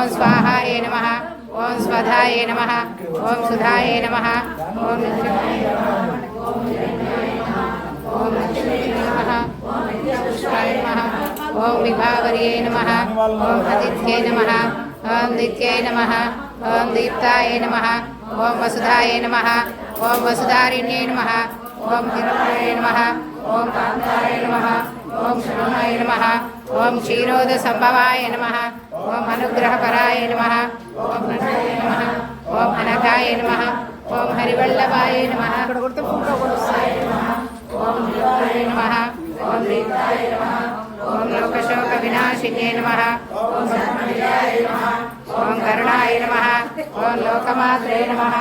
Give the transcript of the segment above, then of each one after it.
ఓం స్వాహాయ నమః ఓం స్వధాయ నమః ఓం సుధాయ నమః ఓం ఓం లక్ష్మీ నమః ఓం పుష్పాయ నమః ఓం విభావర్యై నమః ఓం ఆదిత్యై నమః ఓం నిత్యై నమః ఓం దీప్తాయ నమః ఓం వసుధాయ నమః ఓం వసుధారిణ్యై నమః ఓం హిరణ్యాయ నమః ఓం కాంతాయ నమః ఓం శరణాయ నమః ఓం క్షీరోద సంభవాయ నమః ఓం అనుగ్రహపరాయ నమః ఓం ప్రణాయ నమః ఓం అనఘాయ నమః ఓం హరివల్లభాయ నమః ఓం దేవాయ నమః ఓం దీప్తాయ నమః ఓం లోకశోక వినాశిన్యై నమః ఓం బ్రహ్మణ్యాయ నమః ఓం కరుణాయ నమః ఓం లోకమాత్రే నమః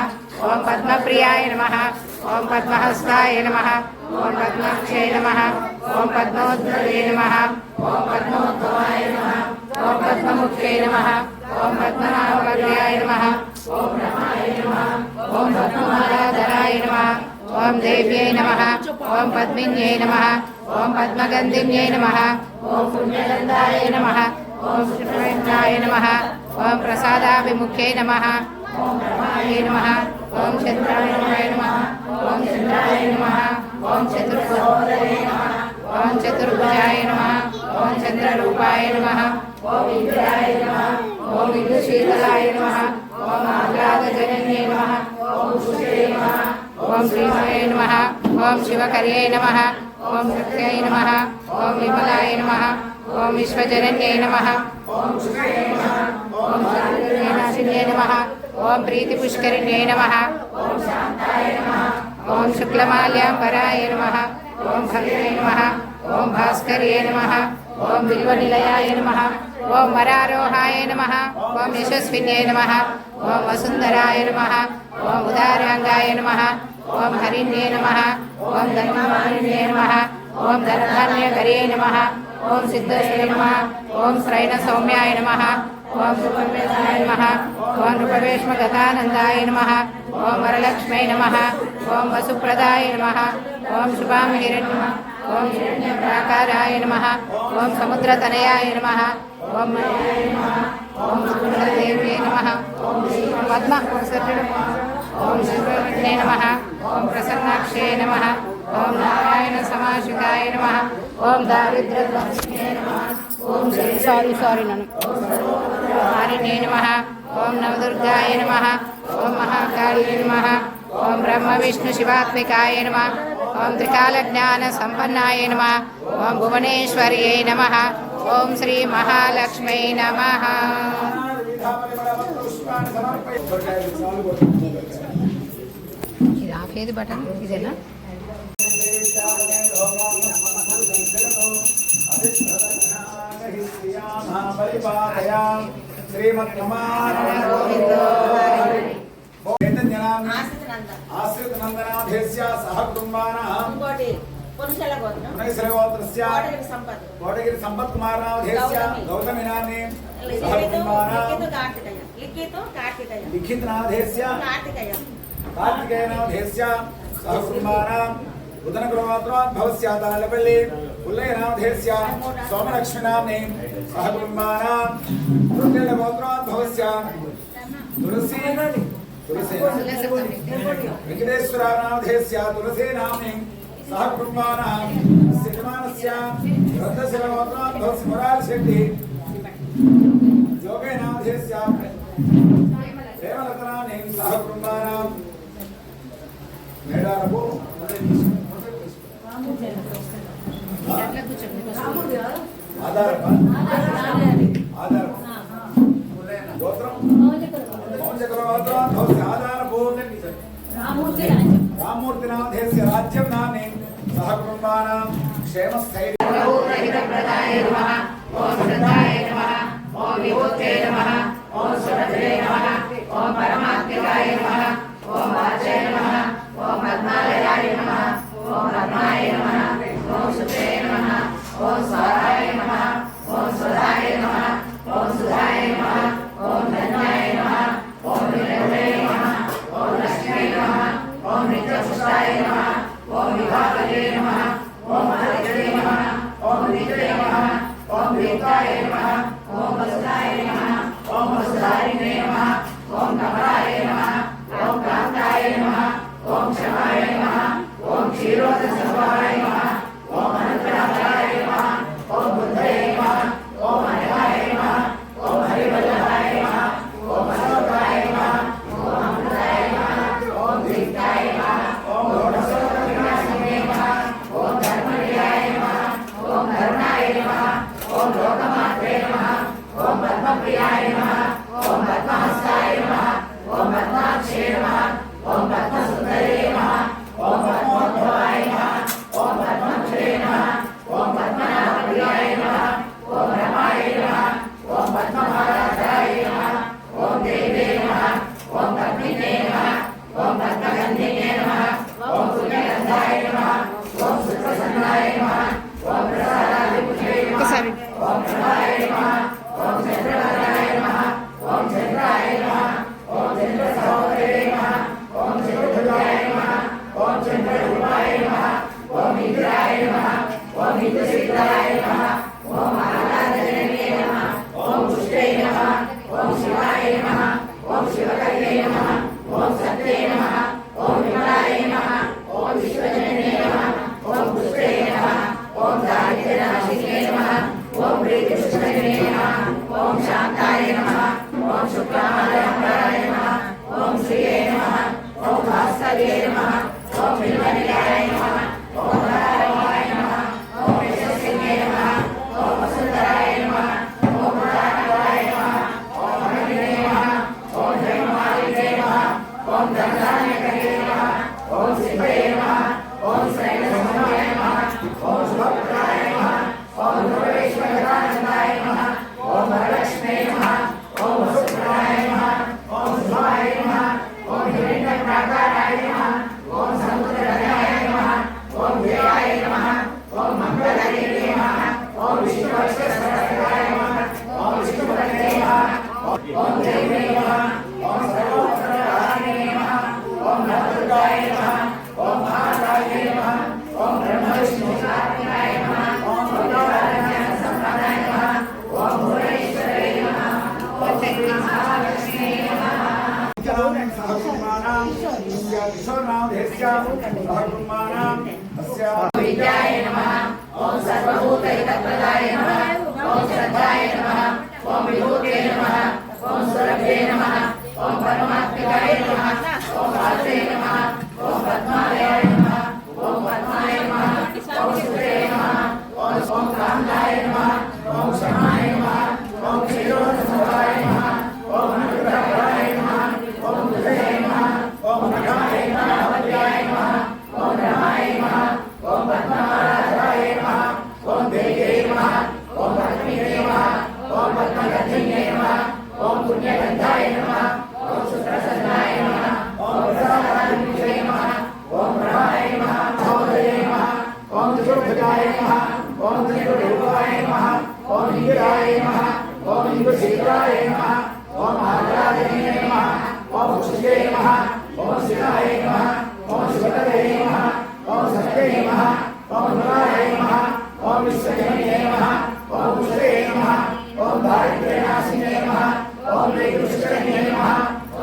ఓం పద్మప్రియాయ నమః ఓం పద్మహస్తాయ నమః ఓం పద్మాక్షే నమః ఓం పద్మోద్భవే నమః ఓం పద్మోద్భవాయ నమః ఓం పద్మముఖ్యై నమః ఓం పద్మనాభవర్యాయ నమః ఓం బ్రహ్మాయ నమః ఓం పద్మమాలాధరాయ నమః ఓం దేవ్యై నమః ఓం పద్మిన్యై నమః ఓం పద్మగంధిన్యై నమః ఓం పుణ్యగంధాయ నమః ఓం శ్రీవేంద్రాయ నమః ఓం ప్రసాదాభిముఖ్యై నమః ఓం బ్రహ్మాయ నమః ఓం చంద్రాయ నమః ఓం చంద్రాయ నమః ఓం చతుర్భుజాయ నమః ఓం చతుర్భుజాయ నమః ఓం చంద్రరూపాయ నమః ఓం ఇంద్రాయ నమః ఓం ఇందుశీతలాయ నమః ఓం ఆహ్లాదజనన్యై నమః ఓం శుచే నమః ఓం శ్రీమయే నమః ఓం శివకర్యై నమః ఓం శక్త్యై నమః ఓం విమలాయ నమః ఓం విశ్వజనన్యై నమః ఓం శుచే నమః ఓం శాంతినాశిన్యై నమః ఓం ప్రీతిపుష్కరిణ్యై నమః ఓం శాంతాయ నమః ఓం శుక్లమాల్యాంబరాయ నమః ఓం భవ్యై నమః ఓం భాస్కర్యై నమః ఓం బిల్వనిలయాయ నమః ఓం వరారోహాయ నమః ఓం యశస్విన్యై నమః ఓం వసుంధరాయ నమః ఓం ఉదారాంగాయ నమః ఓం హరిణ్యై నమః ఓం ధర్మమాలిన్యై నమః ఓం ధనధాన్యకర్యై నమః ఓం సిద్ధశ్రీ నమః ఓం శ్రైణ సౌమ్యాయ నమః ఓం రూపవేశాయ నమః ఓం రూపవేష్మగతానందాయ నమః ఓం వరలక్ష్మై నమః ఓం వసుప్రదాయ నమః ఓం శుభాం హిరణ్య ఓం హిరణ్యప్రాకారాయ నమః ఓం సముద్రతనయాయ నమః ఓం మయాయ నమః ఓం సుందరదేవ్యై నమః ఓం పద్మ ఓం శివవిష్ణే నమః ఓం ప్రసన్నాక్షే నమః ఓం నారాయణ సమాశ్రితాయ నమః ఓం దారిద్ర్యద్వారిణ్యే నమః ఓం సారీ నన్ను హారిణ్యే నమః ఓం నవదుర్గాయ నమః ఓం మహాకాళ్యై నమః ఓం బ్రహ్మ విష్ణు శివాత్మికాయ నమః ఓం త్రికాలజ్ఞాన సంపన్నాయ నమః ఓం భువనేశ్వర్యై నమః ఓం శ్రీ మహాలక్ష్మై నమః. ఇది ఆఫేది బటన్ ఇదేనా? ఆశ్రితనందనాధేస్య సహ కుటుంబానాం పునశ్చలగోత్రస్య కోటగిరి సంపత్ కుమారనాధేస్య గౌతమి నామ్ని సహ కుటుంబానాం లిఖితనాధేస్య కార్తికేయనాధేస్య సహ కుటుంబానాం ఉదనగోత్రోద్భవస్య తాళపల్లి పుల్లయ్యనాధేస్య సోమలక్ష్మి నామ్ని సహ కుటుంబానాం గోత్రోద్భవస్య తులసి వెంకటేశ్వరనాథేస్య తులసీ నామ్ని సహ కుటుంబానాం సిద్ధమానస్య వృద్ధశివగోత్రోద్భవస్య మురారిశెట్టి యోగేనాథేస్య ప్రేమలతనామ్ని సహ కుటుంబానాం మేడారపు ఆధారప గోత్రం రామూర్తినాథేస్య రాజ్యం నామ్ని సహ కుటుంబానాం క్షేమస్థైర్యప్రదాయ నమః ఓం శ్రద్ధాయ నమః ఓం విభూతే నమః ఓం సురధే నమః ఓం పరమాత్మికాయ నమః ఓం వాచే నమః ఓం పద్మాలయాయ నమః ఓం రత్నాయ నమః ఓం సుతే నమః ఓం స్వరాయ నమః ఓం సుధాయ నమః ఓం సుధాయ నమః ఓం ధన్యాయ నమః ఓం విరవే నమః ఓం లక్ష్మీ నమః ఓం నిత్యపుష్టాయ నమః ఓం విభావే నమః ఓం హరిహరే నమః ఓం నిత్యే నమః ఓం దీప్తాయ నమః ఓం వసుదాయ నమః ఓం ఓం లోకమాత్రే నమః ఓం పద్మప్రియాయ నమః ఓం పద్మహస్తాయ నమః ఓం పద్మాక్షే నమః ఓం పద్మసుందరే నమః ఓం పద్మోద్భవాయ నమః ఓం పద్మక్షే నమః ఓం పద్మనాభప్రియాయ నమః ఓం రమాయ నమః ఓం పద్మమాలాధరాయ నమః ఓం దేవే నమః ఓం పద్మినే నమః ఓం పద్మగంధినే నమః ఓం పుణ్యగంధాయ నమః ఓం సుప్రసన్నాయ నమః ఓం ప్రసాదాధిపుత్రే నమః ఓం ప్రభాయ నమః ఓం చంద్రవరాయ నమః ఓం చంద్రాయ నమః ఓం చంద్ర సహోదరే నమః ఓం చంద్రభుజాయ నమః ఓం చంద్రరూపాయ నమః ఓం ఇంద్రాయ నమః ఓం ఇంద్రశీలాయ నమః ఓం ఆరాధనే నమః ఓం పుష్టే నమః ఓం శివాయ నమః ఓం శివకర్యే నమః ఓం సత్యే నమః ఓం విమలాయ నమః ఓం విశ్వజననే నమః ఓం పుష్టే నమః ఓం దారిద్ర్యనాశినే నమః ఓం ప్రీతిపుష్కరిణే నమః ఓం శాంతాయ నమః ఓం శుక్లాంబరాయ నమః ఓం శ్రీయే నమః ఓం భాస్కర్యే నమః ఓం బిల్వనిలయాయ నమః ఓం నారాయణాయ నమః ఓం యశస్వినే నమః ఓం వసుంధరాయ నమః ఓం పురాణాయ నమః ఓం హరిణే నమః ఓం జగన్మాలినే నమః ఓం దండాన్యకరే నమః ఓం శివే నమః ఓం శ్రైలసమయ నమః ఓం శుభప్రదాయ నమః ఓం ధ్రువేశ్వరానందాయ నమః ఓం వరలక్ష్మే నమః ఓం వసుప్రదాయ నమః ఓం శుభాయ నమః ఓం హిరణ్యప్రాకారాయ నమః ఓం సముద్రధరాయ నమః ఓం జయాయ నమః ఓం మంగళదే నమః ఓం విష్ణువక్షస్థరాయ నమః ఓం విష్ణుపదే నమః ఓం దేవే నమః ఓం సర్వోత్తరాయ నమః ఓం నవదుర్గాయ నమః ఓం మహాకాయ నమః ఓం బ్రహ్మ విష్ణు సాత్వికాయ నమః ఓం భగవాన్య సంప్రదాయ నమః ఓం భువనేశ్వరే నమః ఓం శ్రీ మహాలక్ష్మీ నమః విద్యాయ నమః ఓం సర్వభూతహితప్రదాయ నమః ఓం శ్రద్ధాయ నమః ఓం విభూతే నమః ఓం సురభే నమః ఓం పరమాత్మికాయ నమః ఓం వాసే నమః ఓం పద్మాలయాయ నమః ఓం పద్మాయ నమః ఓం సురే నమః ఓం కాంతాయ నమః ఓం క్షమాయ నమః ఓం క్షీరోదసంభవాయ నమః ఓం అనుగ్రహాయ నమః ఓం హృదయ నమః ఓం భగాయ నమః వద్యాయ నమః ఓం రమాయ నమః ఓం పద్మమాలాధరాయ నమః ఓం దేవే నమః ఓం పద్మినే నమః ఓం పద్మగంధినే నమః ఓం పుణ్యగంధాయ నమః ఓం సుప్రసన్నాయ నమః ఓం ప్రసాదాధిపుత్రే నమః ఓం ప్రభాయ నమః సహోదరే నమః ఓం త్రిభుజాయ నమః ఓం త్రిపురూపాయ నమః ఓం ఇంద్రాయ నమః ఓం ఇంద్రశీలాయ నమః ఓం ఆరాధనే నమః ఓం పుష్టే నమః ఓం శివాయ నమః ఓం శివకరే నమః ఓం సత్యే నమః ఓం విమలాయ నమః ఓం విశ్వజననే నమః ఓం పుష్టే నమః ఓం దారిద్ర్యనాశినే నమః ఓం ప్రీతిపుష్కరిణే నమః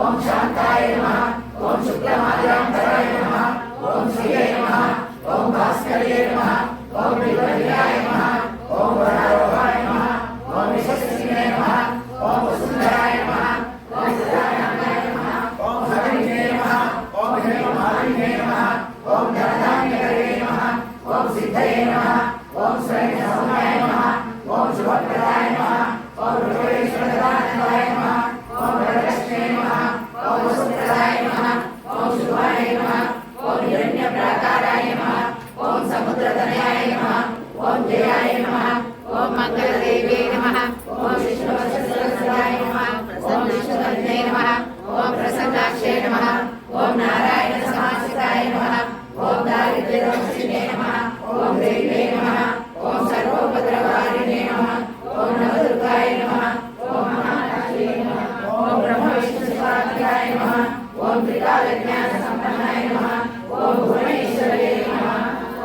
ఓం శాంతాయ నమః ఓం శుక్లమాల్యాంబరాయ నమః ఓం శ్రీయే నమః ఓం భాస్కర్యే నమః ఓం బిల్వనిలయాయ నమః ఓం వరారోహాయ నమః ఓం యశస్వినే నమః ఓం వసుంధరాయ నమః ఓం పురాణాయ నమః ఓం హరిణే నమః ఓం హేమమాలినే నమః ఓం ధనధాన్యకరే నమః ఓం సిద్ధయే నమః ఓం శ్రైలసమయ నమః ఓం శుభప్రదాయ నమః ఓం ధ్రువేశ్వరానందాయ నమః ఓం వరలక్ష్మే నమః ఓం వసుప్రదాయ నమః ఓం శుభాయ నమః ఓం హిరణ్యప్రాకారాయ నమః ఓం సముద్రధరాయ నమః ఓం జయాయ నమః ఓం మంగళదేవే నమః ఓం విష్ణువక్షస్థరాయ నమః ఓం విష్ణుపదే నమః ఓం ప్రసన్నాక్షే నమః ఓం నారాయణ సమాశ్రితాయ నమః ఓం దారిద్ర్యనాశినే నమః ఓం దేవే నమః ఓం సర్వోపద్రవహారిణే నమః ఓం నవదుర్గాయ నమః ఓం మహాలక్ష్మీ నమః ఓం బ్రహ్మ విష్ణు శివాత్మికాయ నమః ఓం త్రికాలజ్ఞాన సంపన్నాయ నమః ఓం భువనేశ్వరే నమః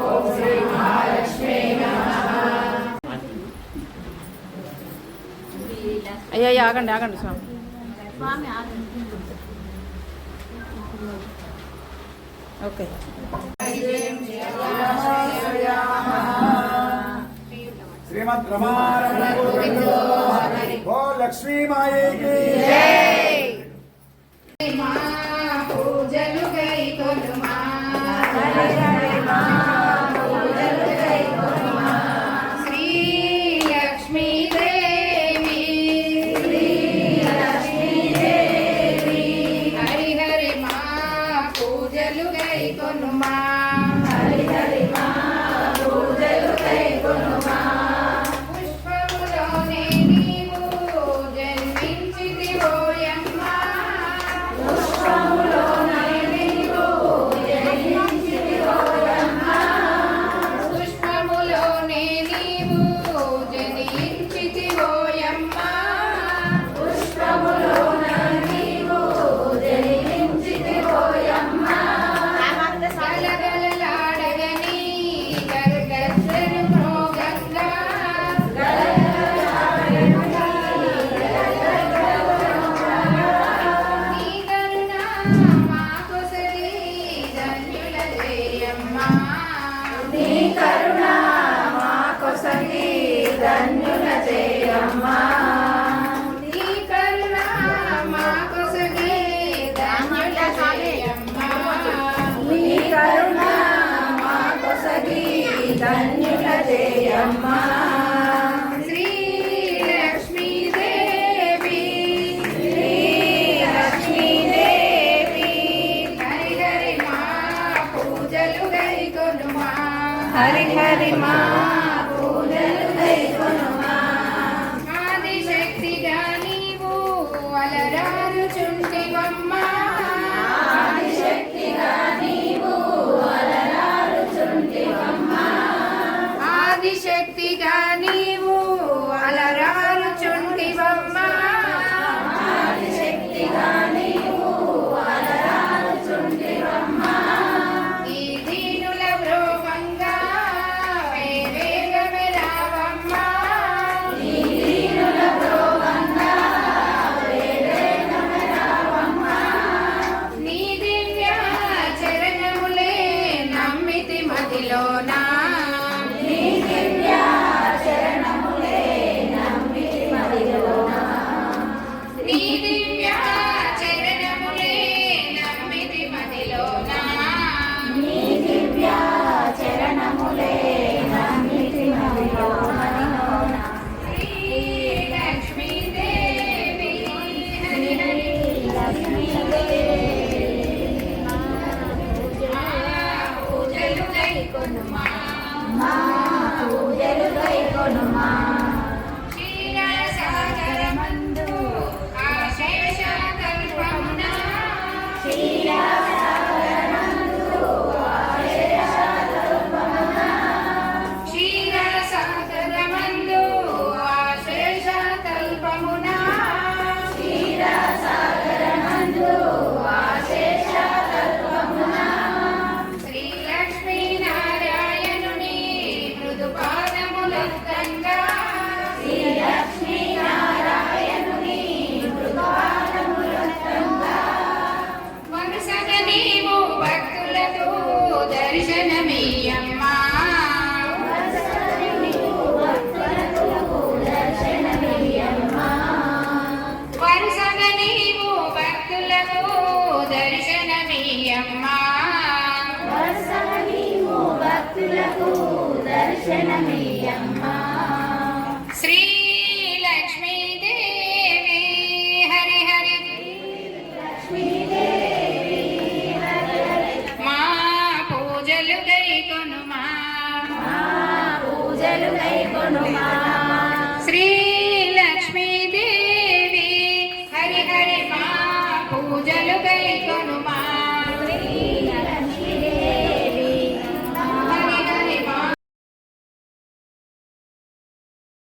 ఓం శ్రీ మహాలక్ష్మీ నమః. అయ్యా ఆగండి ఆగండి స్వామి. ఓకే. శ్రీమద్ రమారమణ గోవిందో ఓ లక్ష్మీ మాయేకి పూజలు కై కొనుమా శ్రీ లక్ష్మీ నీ దివ్య చరణములే నమ్మితి మదిలోన శ్రీ లక్ష్మీదేవి హరి హరి పూజలు కైకొనుమా క్షీరసాగరమందు ఆశేష కల్పమున క్షీరసాగరమందు ఆశేష కల్పమున శ్రీ లక్ష్మీనారాయణుని మృదు పాదములంతంగా వరుసగ నీవు భక్తులకు దర్శనమీయమ్మా వరుసగ నీవు భక్తులకు దర్శనమీయమ్మా దర్శనమీయమ్మా